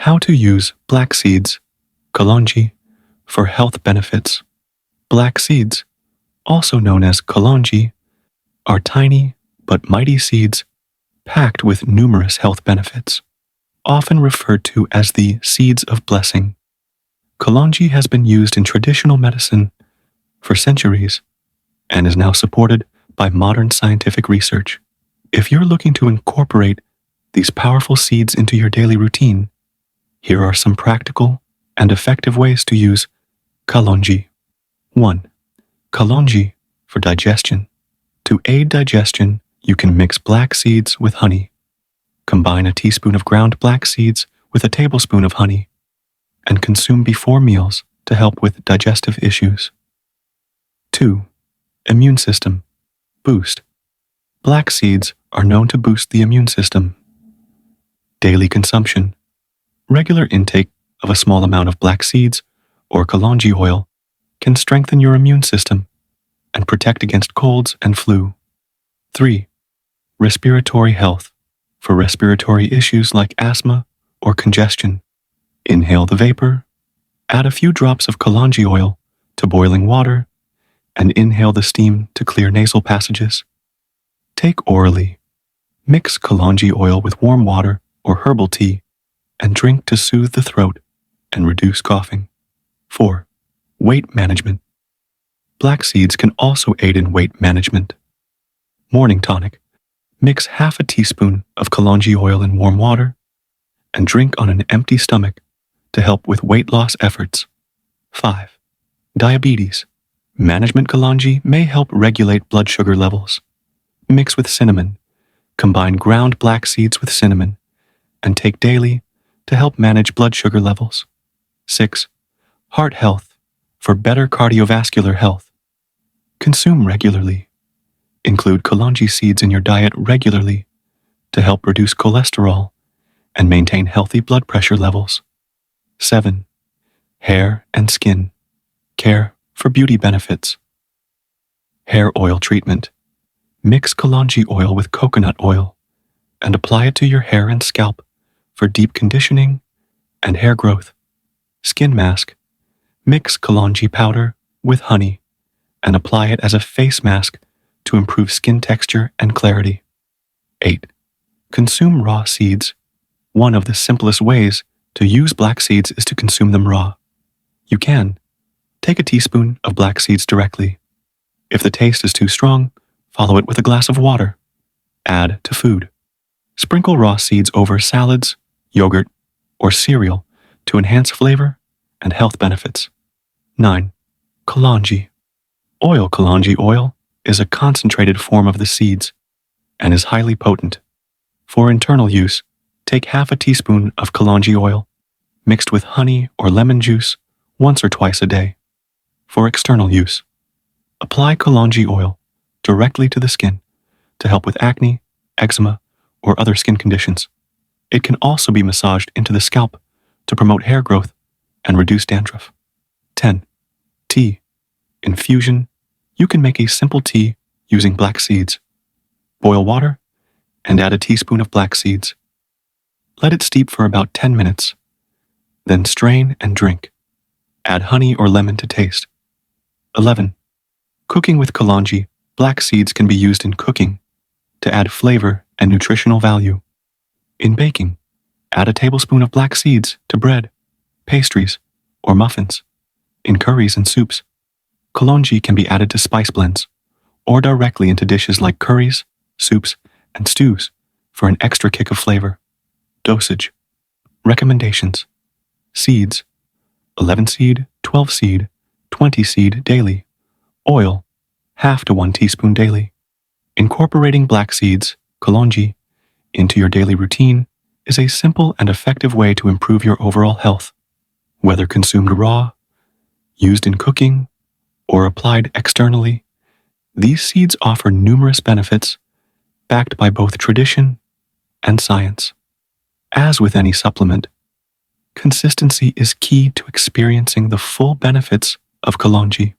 How to use black seeds, Kalonji, for health benefits. Black seeds, also known as Kalonji, are tiny but mighty seeds packed with numerous health benefits, often referred to as the seeds of blessing. Kalonji has been used in traditional medicine for centuries and is now supported by modern scientific research. If you're looking to incorporate these powerful seeds into your daily routine, here are some practical and effective ways to use Kalonji. 1. Kalonji for digestion. To aid digestion, you can mix black seeds with honey. Combine a teaspoon of ground black seeds with a tablespoon of honey and consume before meals to help with digestive issues. 2. Immune system. Boost. Black seeds are known to boost the immune system. Daily consumption. Regular intake of a small amount of black seeds or Kalonji oil can strengthen your immune system and protect against colds and flu. 3. Respiratory health. For respiratory issues like asthma or congestion, inhale the vapor, add a few drops of Kalonji oil to boiling water, and inhale the steam to clear nasal passages. Take orally. Mix Kalonji oil with warm water or herbal tea and drink to soothe the throat and reduce coughing. 4. Weight management. Black seeds can also aid in weight management. Morning tonic. Mix half a teaspoon of Kalonji oil in warm water and drink on an empty stomach to help with weight loss efforts. 5. Diabetes. Management Kalonji may help regulate blood sugar levels. Mix with cinnamon. Combine ground black seeds with cinnamon and take daily to help manage blood sugar levels. 6. Heart health. For better cardiovascular health. Consume regularly. Include Kalonji seeds in your diet regularly to help reduce cholesterol and maintain healthy blood pressure levels. 7. Hair and skin. Care for beauty benefits. Hair oil treatment. Mix Kalonji oil with coconut oil and apply it to your hair and scalp for deep conditioning and hair growth. Skin mask. Mix Kalonji powder with honey and apply it as a face mask to improve skin texture and clarity. 8. Consume raw seeds. One of the simplest ways to use black seeds is to consume them raw. You can take a teaspoon of black seeds directly. If the taste is too strong, follow it with a glass of water. Add to food. Sprinkle raw seeds over salads, yogurt, or cereal to enhance flavor and health benefits. 9. Kalonji. Oil. Kalonji oil is a concentrated form of the seeds and is highly potent. For internal use, take half a teaspoon of Kalonji oil mixed with honey or lemon juice once or twice a day. For external use, apply Kalonji oil directly to the skin to help with acne, eczema, or other skin conditions. It can also be massaged into the scalp to promote hair growth and reduce dandruff. 10. Tea. Infusion. You can make a simple tea using black seeds. Boil water and add a teaspoon of black seeds. Let it steep for about 10 minutes. Then strain and drink. Add honey or lemon to taste. 11. Cooking with Kalonji. Black seeds can be used in cooking to add flavor and nutritional value. In baking, add a tablespoon of black seeds to bread, pastries, or muffins. In curries and soups, Kalonji can be added to spice blends or directly into dishes like curries, soups, and stews for an extra kick of flavor. Dosage. Recommendations. Seeds. 11 seed, 12 seed, 20 seed daily. Oil. Half to 1 teaspoon daily. Incorporating black seeds, Kalonji, into your daily routine is a simple and effective way to improve your overall health. Whether consumed raw, used in cooking, or applied externally, these seeds offer numerous benefits backed by both tradition and science. As with any supplement, consistency is key to experiencing the full benefits of Kalonji.